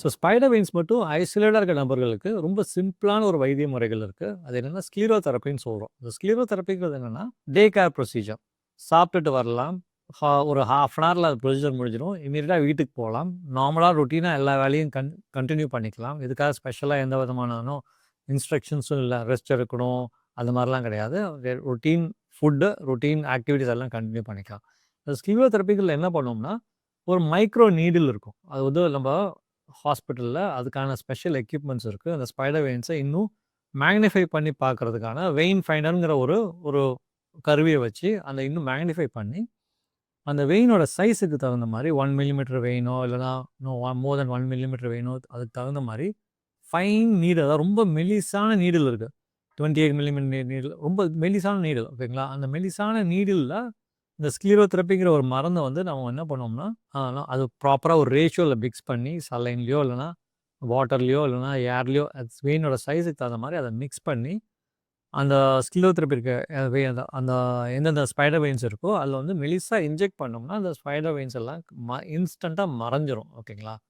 So spider veins மட்டும் ஐசோலேட்டாக இருக்க நபர்களுக்கு ரொம்ப சிம்பிளான ஒரு வைத்திய முறைகள் இருக்குது. அது என்னென்னா ஸ்க்ளீரோ தெரப்பின்னு சொல்கிறோம். இந்த ஸ்க்ளீரோ தெரப்பிங்கிறது என்னென்னா டே கேர் ப்ரொசீஜர். சாப்பிட்டுட்டு வரலாம், ஒரு ஹாஃப் அன் ஹவரில் அது ப்ரொசீஜர் முடிஞ்சிடும். இமீடியட்டாக வீட்டுக்கு போகலாம். நார்மலாக ரொட்டீனாக எல்லா வேலையும் கண்டினியூ பண்ணிக்கலாம். இதுக்காக ஸ்பெஷலாக எந்த விதமான இன்ஸ்ட்ரக்ஷன்ஸும் இல்லை. ரெஸ்ட் எடுக்கணும் அந்த மாதிரிலாம் கிடையாது. ரொட்டீன் ஃபுட்டு, ரொட்டீன் ஆக்டிவிட்டீஸ் எல்லாம் கண்டினியூ பண்ணிக்கலாம். இந்த ஸ்க்ளீரோ தெரப்பிகளில் என்ன பண்ணுவோம்னா ஒரு மைக்ரோ நீடில் இருக்கும். அது வந்து நம்ம ஹாஸ்பிட்டலில் அதுக்கான ஸ்பெஷல் எக்யூப்மெண்ட்ஸ் இருக்குது. அந்த ஸ்பைடர் வெயின்ஸை இன்னும் மேக்னிஃபை பண்ணி பார்க்குறதுக்கான வெயின் ஃபைண்டருங்கிற ஒரு ஒரு கருவியை வச்சு அந்த இன்னும் மேக்னிஃபை பண்ணி அந்த வெயினோட சைஸுக்கு தகுந்த மாதிரி 1 மில்லிமீட்டர் வெயினோ இல்லைனா இன்னும் மோர் தென் 1 மில்லிமீட்டர் வெயினோ அதுக்கு தகுந்த மாதிரி ஃபைன் நீடில், அதாவது ரொம்ப மெலிசான நீடில் இருக்குது. 28 மில்லிமீட்டர் நீடில், ரொம்ப மெலிசான நீடில், ஓகேங்களா? அந்த மெலிசான நீடிலில் இந்த ஸ்க்ளீரோதெரப்பிங்கிற ஒரு மருந்தை வந்து நம்ம என்ன பண்ணோம்னா அது ப்ராப்பராக ஒரு ரேஷியோவில் மிக்ஸ் பண்ணி சலைன்லையோ இல்லைனா வாட்டர்லையோ இல்லைனா ஏர்லையோ வெயினோட சைஸுக்கு தகுந்த மாதிரி அதை மிக்ஸ் பண்ணி அந்த ஸ்க்ளீரோதெரப்பி இருக்க அந்த அந்த எந்தெந்த ஸ்பைடர் வெயின்ஸ் இருக்கோ அதில் வந்து மெலிசாக இன்ஜெக்ட் பண்ணோம்னா அந்த ஸ்பைடர் வெயின்ஸ் எல்லாம் இன்ஸ்டண்ட்டாக மறைஞ்சிரும், ஓகேங்களா?